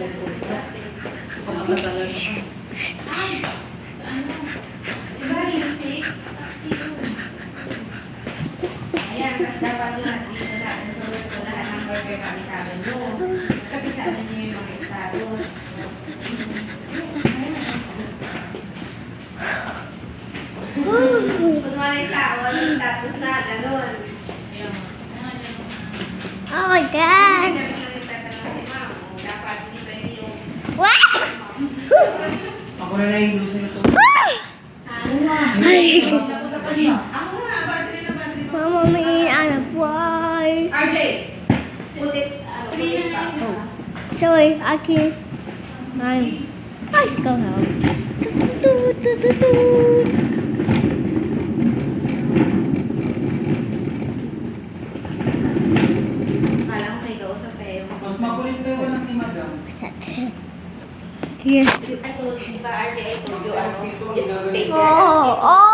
Ayan, mas dapat natin dito natin sa lahat ng burger kami sa amin mo. Kapisaan niyo yung mga status. Kunwari siya, walang status na, ganun. Oh my God! Hindi namin lang nagtatanong si ma'am. Dapat hindi pwede yung... Wow! Ako na nahihilo sa'yo ito. Ay! Ako nga, battery na battery mo. Mama, may anak boy. RJ, put it, put it back. Oh, sorry, I can't. Let's go home. Kala ko may kausap eh. Mas makulit pa yung anak ni Madam. What's that? Yes. I told you, RJ, I told you, just stay there. Oh, oh.